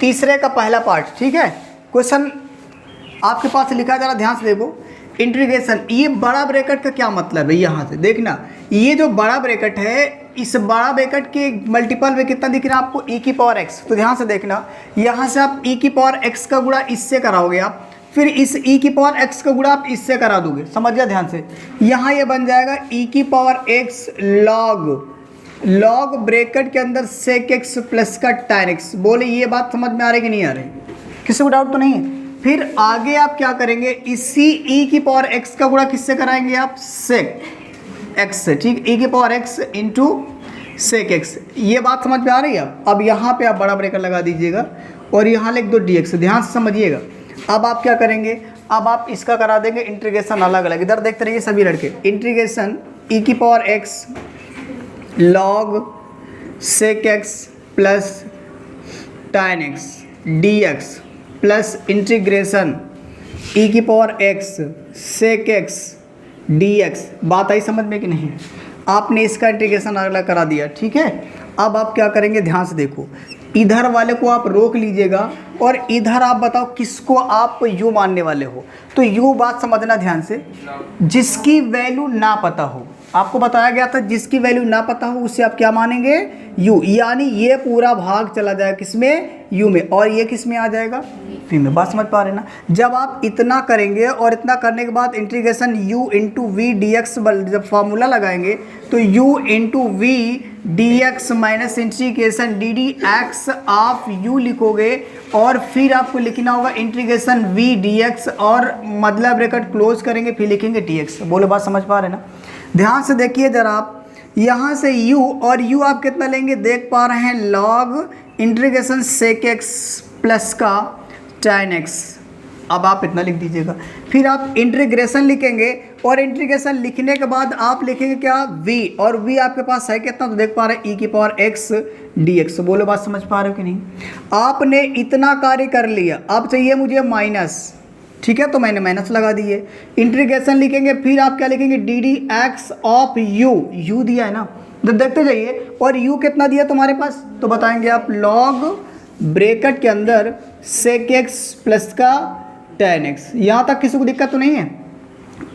तीसरे का पहला पार्ट, ठीक है। क्वेश्चन आपके पास लिखा है, जरा ध्यान से देखो। इंटीग्रेशन, ये बड़ा ब्रैकेट का क्या मतलब है, यहाँ से देखना, ये जो बड़ा ब्रैकेट है, इस बड़ा ब्रैकेट के मल्टीपल में कितना दिख रहा है आपको, e की पावर x। तो ध्यान से देखना, यहाँ से आप e की पावर x का गुणा इससे कराओगे आप, फिर इस e की पावर x का गुणा आप इससे करा दोगे, समझ गया ध्यान से। यहाँ ये बन जाएगा e की पावर x लॉग ब्रैकेट के अंदर sec x प्लस का tan x। बोले ये बात समझ में आ रही कि नहीं आ रही, किसी को डाउट तो नहीं है। फिर आगे आप क्या करेंगे, इसी e की पावर x का गुणा किससे कराएंगे आप, sec x से, ठीक, e की power x into sec x। ये बात समझ में आ रही है। अब यहाँ पे आप बड़ा ब्रैकेट लगा दीजिएगा और यहाँ लिख दो dx, ध्यान से समझिएगा। अब आप क्या करेंगे, अब आप इसका करा देंगे इंटीग्रेशन अलग अलग, इधर देखते रहिए सभी लड़के। इंटीग्रेशन e की power x log sec x plus tan x dx plus integration e की power x sec x dx। बात आई समझ में कि नहीं, आपने इसका इंटीग्रेशन अलग करा दिया, ठीक है। अब आप क्या करेंगे, ध्यान से देखो, इधर वाले को आप रोक लीजिएगा और इधर आप बताओ किसको आप u मानने वाले हो। तो u बात समझना ध्यान से, जिसकी वैल्यू ना पता हो, आपको बताया गया था जिसकी वैल्यू ना पता हो उससे आप क्या मानेंगे, u, यानी ये पूरा भाग चला जाएगा किसमें, u में, और ये किस में आ जाएगा, v में। बात समझ पा रहे ना। जब आप इतना करेंगे और इतना करने के बाद integration u into V D X, जब फार्मूला लगाएंगे तो u into V D X minus integration D D X of u लिखोगे, और फिर आपको लिखना होगा इंटीग्रेशन v डी एक्स, और मतलब ब्रैकेट क्लोज करेंगे, फिर लिखेंगे dx। बोलो बात समझ पा रहे ना। ध्यान से देखिए जरा आप, यहाँ से u और u आप कितना लेंगे, देख पा रहे हैं, log integration sec x plus का tan x। अब आप इतना लिख दीजिएगा, फिर आप इंटीग्रेशन लिखेंगे, और इंटीग्रेशन लिखने के बाद आप लिखेंगे क्या, v, और v आपके पास है कितना, तो देख पा रहे हैं e की पावर x dx। बोलो बात समझ पा रहे हो कि नहीं। आपने इतना कार्य कर लिया, अब चाहिए मुझे माइनस, ठीक है, तो मैंने माइनस लगा दिए। इंटीग्रेशन लिखेंगे, फिर आप क्या लिखेंगे, D D X of u दिया है ना, तो देखते जाइए, और u कितना दिया तुम्हारे पास, तो बताएंगे आप लॉग ब्रैकेट के अंदर sec x प्लस का tan x। यहाँ तक किसी को दिक्कत तो नहीं है।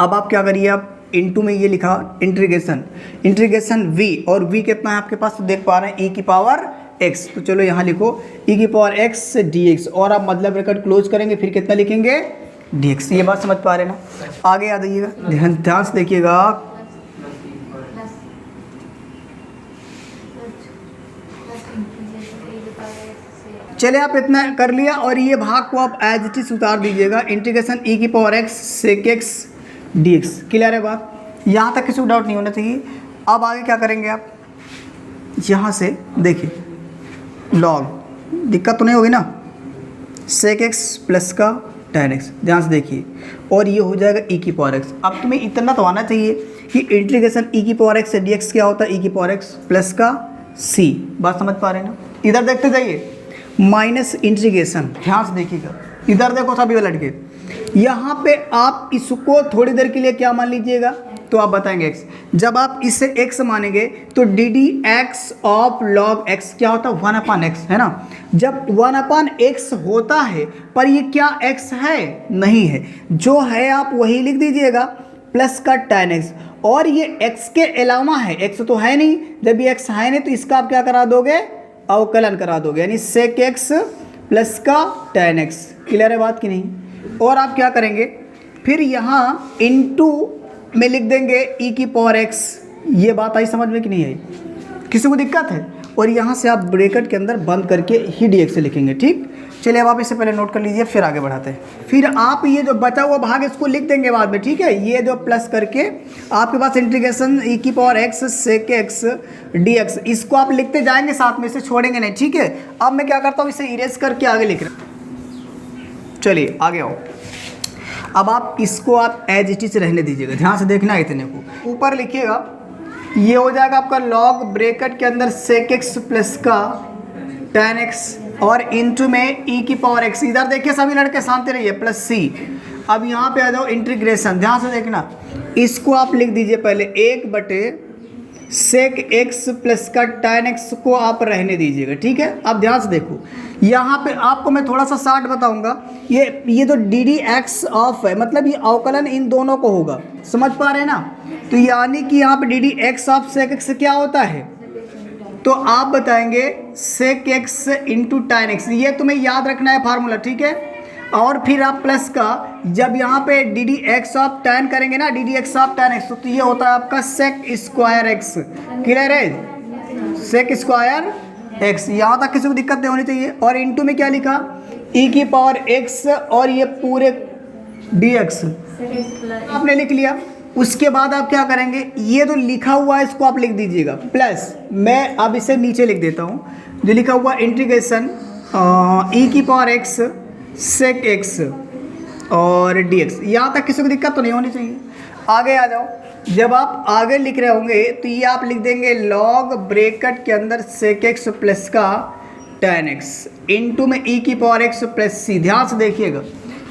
अब आप क्या करिए, आप इंटू में ये लिखा इंटीग्रेशन v, और v कितना है आपके पास, तो देख पा रहे हैं e की पावर x। तो चलो यहाँ लिखो e की पावर x dx, और आप मतलब ब्रैकेट क्लोज करेंगे, फिर कितना लिखेंगे, dx। ये बात समझ पा रहे ना। आगे आ जाइएगा, ध्यान से देखिएगा। चले आप इतना कर लिया, और ये भाग को आप एज इट इज उतार दीजिएगा, इंटीग्रेशन e की power x sec x dx। Clear है बात, यहाँ तक किसी को डाउट नहीं होना चाहिए। अब आगे क्या करेंगे आप, यहाँ से देखिए, लॉग, दिक्कत तो नहीं होगी ना, sec x प्लस का tan x, ध्यान से देखिए, और ये हो जाएगा e की पावर x। अब तुम्हें इतना तो आना चाहिए कि इंटीग्रेशन e की पावर x से dx क्या होता है, e की पावर x प्लस का c। बात समझ पा रहे हैं ना। इधर देखते जाइए, माइनस इंटीग्रेशन, ध्यान से देखिएगा, इधर देखो सभी लड़के, यहाँ पे आप इसको थोड़ी देर के लिए क्या मान लीजिएगा, तो आप बताएंगे x। जब आप इसे x मानेंगे तो D D X of log x क्या होता है, 1/x, है ना। जब 1/x होता है, पर ये क्या x है, नहीं है, जो है आप वही लिख दीजिएगा, प्लस का tan x, और ये x के अलावा है, x तो है नहीं। जब ये x है नहीं तो इसका आप क्या करा दोगे, अवकलन करा दोगे, यानी sec x प्लस का tan x। क्लियर है बात कि नहीं। और आप क्या करेंगे, फिर यहाँ इनटू में लिख देंगे e की पावर x। ये बात आई समझ में कि नहीं आई, किसी को दिक्कत है। और यहाँ से आप ब्रैकेट के अंदर बंद करके ही dx से लिखेंगे, ठीक। चलिए अब आप इसे पहले नोट कर लीजिए, फिर आगे बढ़ाते हैं। फिर आप ये जो बचा हुआ भाग इसको लिख देंगे बाद में, ठीक है। ये जो प्लस करके आपके पास इंटीग्रेशन e की power x sec x dx, इसको आप लिखते जाएंगे साथ में, इसे छोड़ेंगे नहीं, ठीक है। अब मैं क्या करता हूँ, इसे इरेज करके आगे लिख रहा हूँ। चलिए आगे आओ। अब आप इसको आप एज इट इज रहने दीजिएगा, ध्यान से देखना है इतने को। ऊपर लिखिएगा, ये हो जाएगा आपका लॉग ब्रैकेट के अंदर sec x प्लस का tan x, और इंटू में e की पावर x। इधर देखिए सभी लड़के शांति रहिए, प्लस c। अब यहाँ पे आ जाओ इंटीग्रेशन, ध्यान से देखना, इसको आप लिख दीजिए पहले 1/, सेक एक्स प्लस का tan x को आप रहने दीजिएगा, ठीक है। अब ध्यान से देखो, यहाँ पे आपको मैं थोड़ा सा शार्ट बताऊंगा। ये जो डी डी एक्स ऑफ है, मतलब ये अवकलन इन दोनों को होगा, समझ पा रहे हैं ना। तो यानी कि यहाँ पे D D X of sec X क्या होता है, तो आप बताएंगे sec X into tan x, ये तुम्हें याद रखना है फार्मूला, ठीक है। और फिर आप प्लस का, जब यहाँ पे D D X of tan करेंगे ना, D D X of tan x, तो ये होता है आपका सेक स्क्वायर एक्स। क्लियर है, सेक स्क्वायर एक्स, यहाँ तक किसी को दिक्कत नहीं होनी चाहिए। और इंटू में क्या लिखा, e की पावर x और ये पूरे dx आपने लिख लिया। उसके बाद आप क्या करेंगे, ये जो लिखा हुआ है इसको आप लिख दीजिएगा प्लस, मैं अब इसे नीचे लिख देता हूँ, जो लिखा हुआ इंटीग्रेशन e की पावर x सेक x और dx। यहाँ तक किसी को दिक्कत तो नहीं होनी चाहिए। आगे आ जाओ, जब आप आगे लिख रहे होंगे तो ये आप लिख देंगे लॉग ब्रैकेट के अंदर सेक x प्लस का tan x इंटू में e की पावर x प्लस c। ध्यान से देखिएगा,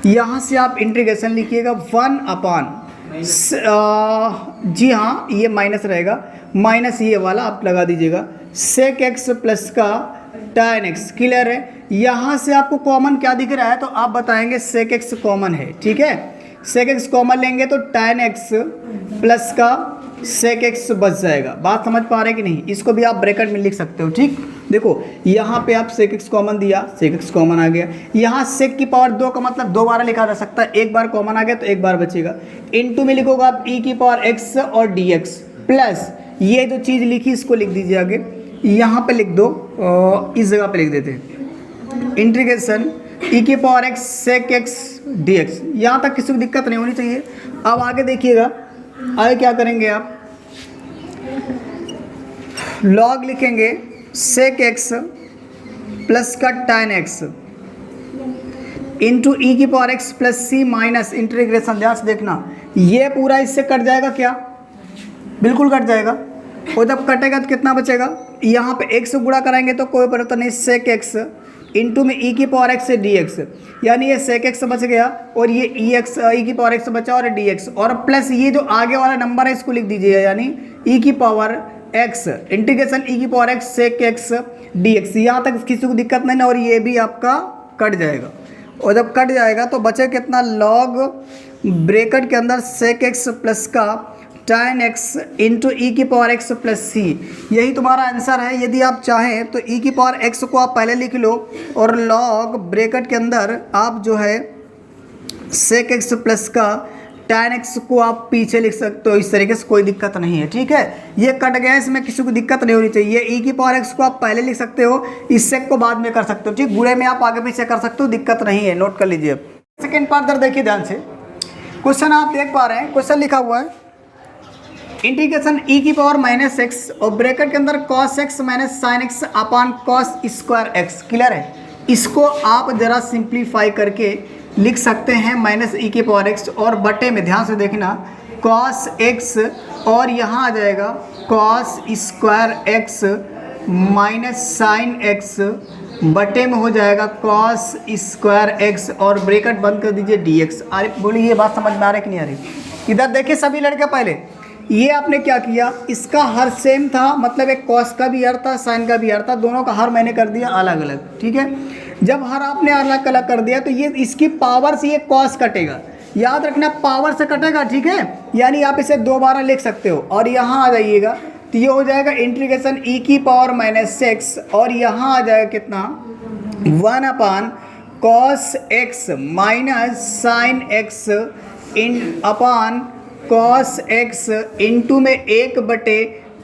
यहाँ से आप इंटीग्रेशन लिखिएगा 1 अपान, जी हाँ ये माइनस रहेगा, माइनस ये वाला आप लगा दीजिएगा सेक एक्स प्लस का tan x। क्लियर है, यहाँ से आपको कॉमन क्या दिख रहा है, तो आप बताएंगे सेक एक्स कॉमन है, ठीक है। सेक एक्स कॉमन लेंगे तो tan x प्लस का सेक एक्स बच जाएगा। बात समझ पा रहे हैं कि नहीं, इसको भी आप ब्रैकेट में लिख सकते हो, ठीक। देखो यहाँ पे आप सेक एक्स कॉमन दिया, सेक एक्स कॉमन आ गया, यहाँ सेक की पावर 2 का मतलब 2 बार लिखा जा सकता है, एक बार कॉमन आ गया तो एक बार बचेगा। इनटू में लिखोगे आप e की पावर x और dx प्लस ये जो चीज़ लिखी इसको लिख दीजिए आगे, यहाँ पे लिख दो, इस जगह पे लिख देते हैं इंटीग्रेशन e की पावर x सेक x dx। यहाँ तक किसी को दिक्कत नहीं होनी चाहिए। अब आगे देखिएगा, आगे क्या करेंगे आप, लॉग लिखेंगे सेक x प्लस का tan x इंटू e की power x plus c minus integration. ध्यान से देखना, ये पूरा इससे कट जाएगा क्या, बिल्कुल कट जाएगा। और जब कटेगा तो कितना बचेगा, यहाँ पे x से गुणा कराएंगे तो कोई परिवर्तन नहीं, सेक x इंटू में e की पावर x से dx, यानी ये सेक x बच गया और ये e की पावर x बचा और dx, और प्लस ये जो आगे वाला नंबर है इसको लिख दीजिए, यानी e की पावर x इंटीग्रेशन e की पावर x सेक x dx। यहाँ तक किसी को दिक्कत नहीं ना, और ये भी आपका कट जाएगा। और जब कट जाएगा तो बचे कितना, लॉग ब्रैकेट के अंदर सेक x प्लस का tan x इंटू ई की पावर x प्लस c। यही तुम्हारा आंसर है। यदि आप चाहें तो e की पावर x को आप पहले लिख लो और लॉग ब्रैकेट के अंदर आप जो है सेक x प्लस का tan x को आप पीछे लिख सकते हो। इस तरीके से कोई दिक्कत नहीं है, ठीक है। ये कट गया, इसमें किसी को दिक्कत नहीं होनी चाहिए। e की पावर x को आप पहले लिख सकते हो, इस सेक को बाद में कर सकते हो, ठीक। गुणे में आप आगे पीछे कर सकते हो, दिक्कत नहीं है, नोट कर लीजिए। सेकेंड पार्ट इधर देखिए ध्यान से, क्वेश्चन आप देख पा रहे हैं, क्वेश्चन लिखा हुआ है इंटीग्रेशन e की पावर माइनस एक्स और ब्रैकेट के अंदर cos x minus sine X upon cos square X. Clear है, इसको आप जरा सिंप्लीफाई करके लिख सकते हैं माइनस e की पावर x और बटे में, ध्यान से देखना, cos x और यहाँ आ जाएगा cos square x minus sine x बटे में हो जाएगा cos स्क्वायर x और ब्रैकेट बंद कर दीजिए dx। अरे बोलिए, ये बात समझ में आ रही कि नहीं आ रही। इधर देखिए सभी लड़के, पहले ये आपने क्या किया, इसका हर सेम था, मतलब एक कॉस का भी हर था, साइन का भी हर था, दोनों का हर मैंने कर दिया अलग अलग, ठीक है। जब हर आपने अलग अलग कर दिया तो ये इसकी पावर से ये कॉस कटेगा, याद रखना पावर से कटेगा, ठीक है। यानी आप इसे 2 बार लिख सकते हो। और यहाँ आ जाइएगा तो ये हो जाएगा इंटीग्रेशन e की पावर माइनस एक्स और यहाँ आ जाएगा कितना, 1 upon cos X minus sine X इन अपान cos x इंटू में 1 बटे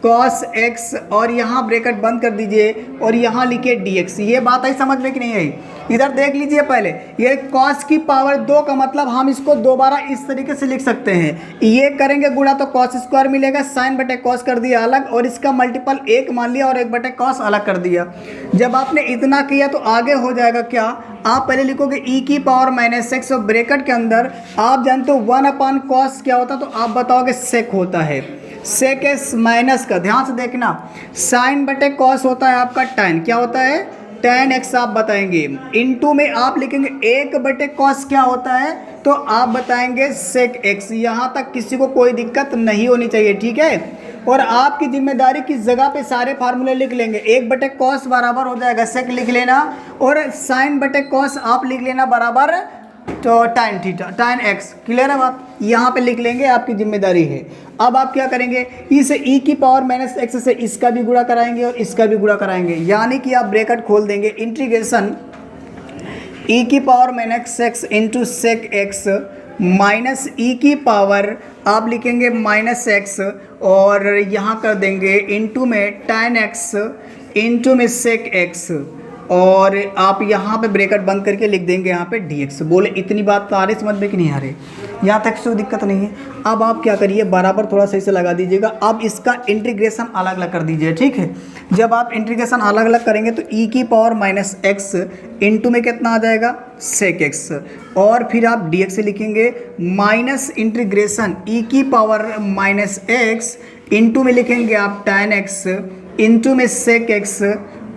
cos x और यहाँ ब्रैकेट बंद कर दीजिए और यहाँ लिखिए dx। ये बात आई समझ में कि नहीं आई। इधर देख लीजिए पहले, ये cos की पावर 2 का मतलब हम इसको दोबारा इस तरीके से लिख सकते हैं, ये करेंगे गुणा तो cos स्क्वायर मिलेगा, साइन बटे cos कर दिया अलग और इसका मल्टीपल 1 मान लिया और 1 बटे cos अलग कर दिया। जब आपने इतना किया तो आगे हो जाएगा क्या, आप पहले लिखोगे e की पावर माइनस एक्स और ब्रैकेट के अंदर आप जानते हो 1 अपान कॉस क्या होता है, तो आप बताओगे सेक होता है, सेक एक्स माइनस का, ध्यान से देखना, साइन बटे कॉस होता है आपका tan, क्या होता है tan x आप बताएंगे, इनटू में आप लिखेंगे 1 बटे कॉस क्या होता है, तो आप बताएंगे सेक x। यहाँ तक किसी को कोई दिक्कत नहीं होनी चाहिए, ठीक है। और आपकी जिम्मेदारी किस जगह पे सारे फार्मूले लिख लेंगे। 1/cos बराबर हो जाएगा सेक लिख लेना, और sin/cos आप लिख लेना बराबर तो tan theta tan x। Clear है बात, यहाँ पे लिख लेंगे, आपकी जिम्मेदारी है। अब आप क्या करेंगे, इस e की पावर माइनस एक्स से इसका भी गुणा कराएंगे और इसका भी गुणा कराएंगे, यानी कि आप ब्रैकेट खोल देंगे, इंटीग्रेशन e की power minus X into sec X minus E की पावर आप लिखेंगे माइनस एक्स, और यहाँ कर देंगे इंटू में tan x इंटू में सेक एक्स, और आप यहाँ पे ब्रैकेट बंद करके लिख देंगे यहाँ पे dx। बोले इतनी बात तो आ रही समझ में कि नहीं आ रही, यहाँ तक कोई दिक्कत नहीं है। अब आप क्या करिए, बराबर थोड़ा सही से लगा दीजिएगा। अब इसका इंटीग्रेशन अलग अलग कर दीजिए, ठीक है। जब आप इंटीग्रेशन अलग अलग करेंगे तो e की पावर माइनस एक्स इंटू में कितना आ जाएगा सेक एक्स, और फिर आप dx लिखेंगे माइनस इंटीग्रेशन e की पावर माइनस एक्स इंटू में लिखेंगे आप tan x इंटू में सेक एक्स,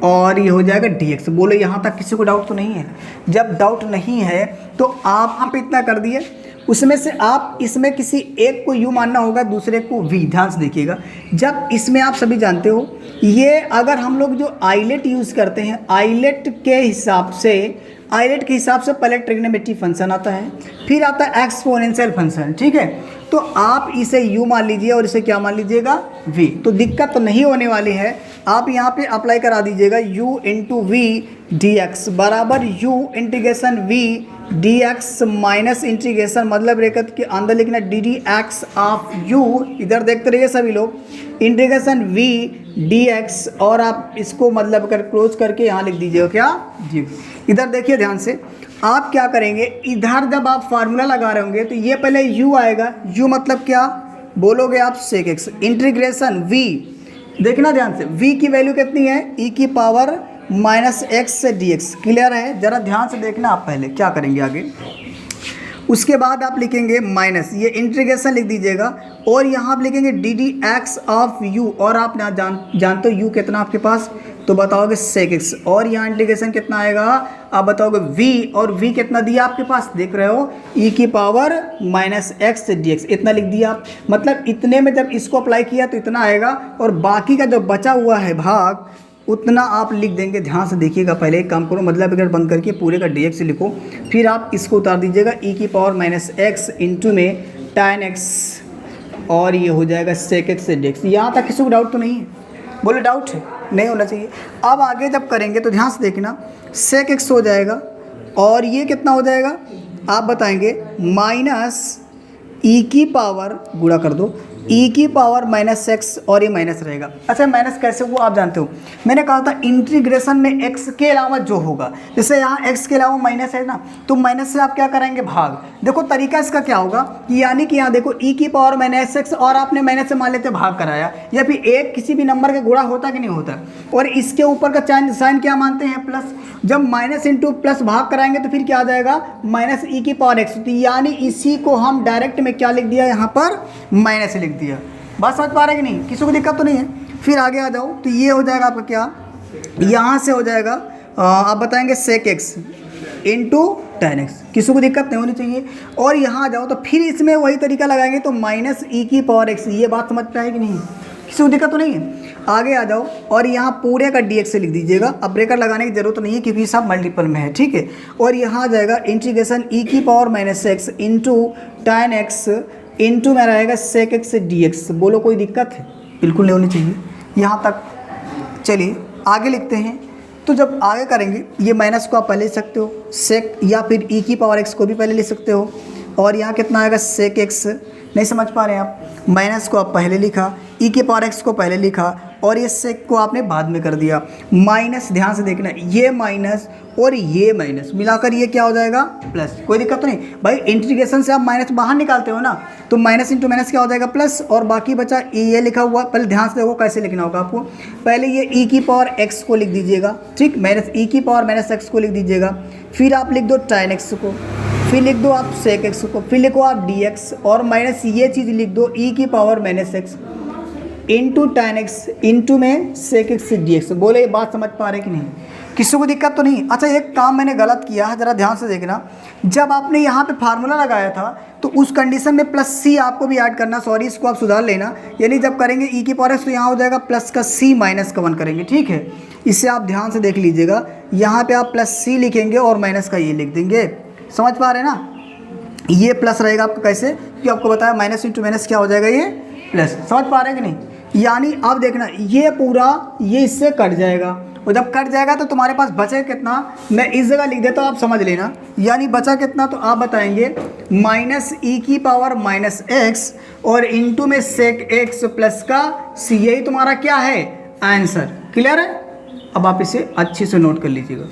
और ये हो जाएगा dx। बोलो यहाँ तक किसी को डाउट तो नहीं है। जब डाउट नहीं है तो आप यहाँ पे इतना कर दिए, उसमें से आप इसमें किसी एक को u मानना होगा, दूसरे को v। ध्यान से देखिएगा, जब इसमें आप सभी जानते हो ये अगर हम लोग जो आइलेट यूज़ करते हैं, आइलेट के हिसाब से पहले ट्रिग्नोमेट्री फंक्शन आता है, फिर आता है एक्सपोनेंशियल फंक्शन, ठीक है। तो आप इसे u मान लीजिए और इसे क्या मान लीजिएगा v, तो दिक्कत तो नहीं होने वाली है। आप यहाँ पे अप्लाई करा दीजिएगा u into V D X बराबर u integration v D X minus integration मतलब ब्रैकेट के अंदर लिखना D D X of u, इधर देखते रहिए सभी लोग, इंटीग्रेशन v डी एक्स, और आप इसको मतलब कर क्लोज करके यहाँ लिख दीजिएगा क्या जी। इधर देखिए ध्यान से, आप क्या करेंगे, इधर जब आप फार्मूला लगा रहे होंगे तो ये पहले u आएगा, u मतलब क्या बोलोगे आप सेक एक्स इंटीग्रेशन v, देखना ध्यान से v की वैल्यू कितनी है e की पावर माइनस एक्स से dx। क्लियर है, जरा ध्यान से देखना। आप पहले क्या करेंगे आगे, उसके बाद आप लिखेंगे माइनस, ये इंटीग्रेशन लिख दीजिएगा, और यहाँ आप लिखेंगे D D X of u, और आप यहाँ जानते हो u कितना आपके पास, तो बताओगे सेक एक्स, और यहाँ इंटीग्रेशन कितना आएगा आप बताओगे v, और v कितना दिया आपके पास देख रहे हो e की पावर माइनस एक्स से dx, इतना लिख दिया आप। मतलब इतने में जब इसको अप्लाई किया तो इतना आएगा, और बाकी का जो बचा हुआ है भाग उतना आप लिख देंगे। ध्यान से देखिएगा, पहले एक काम करो, मतलब ब्रैकेट बंद करके पूरे का dx लिखो, फिर आप इसको उतार दीजिएगा e की पावर माइनस एक्स इंटू में tan x, और ये हो जाएगा सेक एक्स से dx। यहाँ तक किसी को डाउट तो नहीं है, बोले डाउट है, नहीं होना चाहिए। अब आगे जब करेंगे तो ध्यान से देखना, सेक एक्स हो जाएगा, और ये कितना हो जाएगा आप बताएंगे माइनस ई की पावर गुणा कर दो e की पावर माइनस एक्स, और ये माइनस रहेगा। अच्छा माइनस कैसे हुआ आप जानते हो, मैंने कहा था इंटीग्रेशन में x के अलावा जो होगा, जैसे यहाँ x के अलावा माइनस है ना, तो माइनस से आप क्या कराएंगे भाग। देखो तरीका इसका क्या होगा, यानी कि यहाँ देखो e की पावर माइनस एक्स, और आपने माइनस से मान लेते भाग कराया, या फिर एक किसी भी नंबर का गुणा होता कि नहीं होता, और इसके ऊपर का साइन क्या मानते हैं प्लस। जब माइनस इंटू प्लस भाग कराएंगे तो फिर क्या आ जाएगा माइनस ई की पावर एक्स, यानी इसी को हम डायरेक्ट में क्या लिख दिया यहाँ पर माइनस लिख दिया। बात समझ पा रहे कि नहीं, किसी को दिक्कत तो नहीं है। फिर आगे आ जाओ, तो ये हो जाएगा आपका क्या, यहाँ से हो जाएगा आप बताएंगे sec X into tan x, किसी को दिक्कत नहीं होनी चाहिए। और यहाँ आ जाओ तो फिर इसमें वही तरीका लगाएंगे तो माइनस ई की पावर एक्स, ये बात समझ पाए कि नहीं, किसी को दिक्कत तो नहीं है। आगे आ जाओ और यहाँ पूरे का dx से लिख दीजिएगा, अब ब्रेकर लगाने की जरूरत नहीं है क्योंकि सब मल्टीपल में है, ठीक है। और यहाँ आ जाएगा इंटीग्रेशन ई की power minus X into tan x into में रहेगा सेक एक्स से dx। बोलो कोई दिक्कत है, बिल्कुल नहीं होनी चाहिए यहाँ तक। चलिए आगे लिखते हैं, तो जब आगे करेंगे ये माइनस को आप पहले लिख सकते हो सेक, या फिर ई की पावर एक्स को भी पहले लिख सकते हो, और यहाँ कितना आएगा सेक एक्स। नहीं समझ पा रहे हैं आप, माइनस को आप पहले लिखा, ई की पावर एक्स को पहले लिखा, और ये सेक को आपने बाद में कर दिया माइनस। ध्यान से देखना, ये माइनस और ये माइनस मिलाकर ये क्या हो जाएगा प्लस। कोई दिक्कत तो नहीं भाई, इंटीग्रेशन से आप माइनस बाहर निकालते हो ना, तो माइनस इंटू माइनस क्या हो जाएगा प्लस, और बाकी बचा ये लिखा हुआ। पहले ध्यान से देखो कैसे लिखना होगा आपको, पहले ये ई की पावर एक्स को लिख दीजिएगा, ठीक, माइनस ई की पावर माइनस एक्स को लिख दीजिएगा, फिर आप लिख दो tan एक्स को, फिर लिख दो आप सेक एक्स को, फिर लिखो आप dx, और माइनस ये चीज़ लिख दो ई की power minus X into tan x into में सेक एक्स से dx। बोले ये बात समझ पा रहे कि नहीं, किसी को दिक्कत तो नहीं। अच्छा एक काम मैंने गलत किया है, ज़रा ध्यान से देखना, जब आपने यहाँ पे फार्मूला लगाया था तो उस कंडीशन में प्लस सी आपको भी ऐड करना, सॉरी इसको आप सुधार लेना, यानी जब करेंगे ई की पावर एक्स तो यहाँ हो जाएगा प्लस का सी माइनस का 1 करेंगे, ठीक है। इसे आप ध्यान से देख लीजिएगा, यहाँ पे आप प्लस सी लिखेंगे और माइनस का ये लिख देंगे, समझ पा रहे हैं ना। ये प्लस रहेगा आपका कैसे, क्योंकि आपको बताया माइनस इंटू माइनस क्या हो जाएगा, ये प्लस, समझ पा रहे हैं कि नहीं। यानी अब देखना ये पूरा ये इससे कट जाएगा, और जब कट जाएगा तो तुम्हारे पास बचे कितना, मैं इस जगह लिख देता हूँ आप समझ लेना। यानी बचा कितना तो आप बताएंगे माइनस ई की पावर माइनस एक्स और इंटू में सेक एक्स प्लस का सी, यही तुम्हारा क्या है आंसर। क्लियर है। अब आप इसे अच्छे से नोट कर लीजिएगा।